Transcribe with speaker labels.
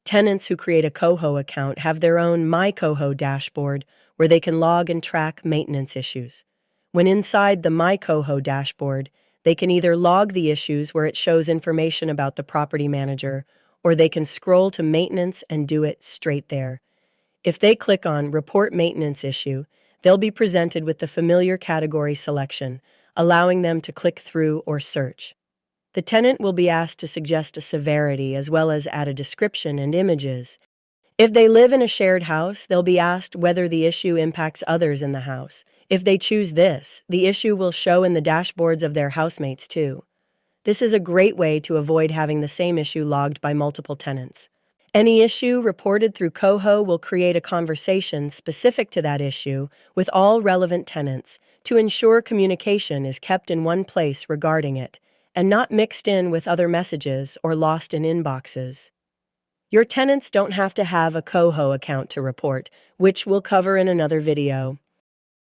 Speaker 1: Tenants who create a COHO account have their own My COHO dashboard where they can log and track maintenance issues. When inside the My COHO dashboard, they can either log the issues where it shows information about the property manager, or they can scroll to maintenance and do it straight there. If they click on Report Maintenance Issue, they'll be presented with the familiar category selection, allowing them to click through or search. The tenant will be asked to suggest a severity as well as add a description and images. If they live in a shared house, they'll be asked whether the issue impacts others in the house. If they choose this, the issue will show in the dashboards of their housemates too. This is a great way to avoid having the same issue logged by multiple tenants. Any issue reported through COHO will create a conversation specific to that issue with all relevant tenants to ensure communication is kept in one place regarding it and not mixed in with other messages or lost in inboxes. Your tenants don't have to have a COHO account to report, which we'll cover in another video.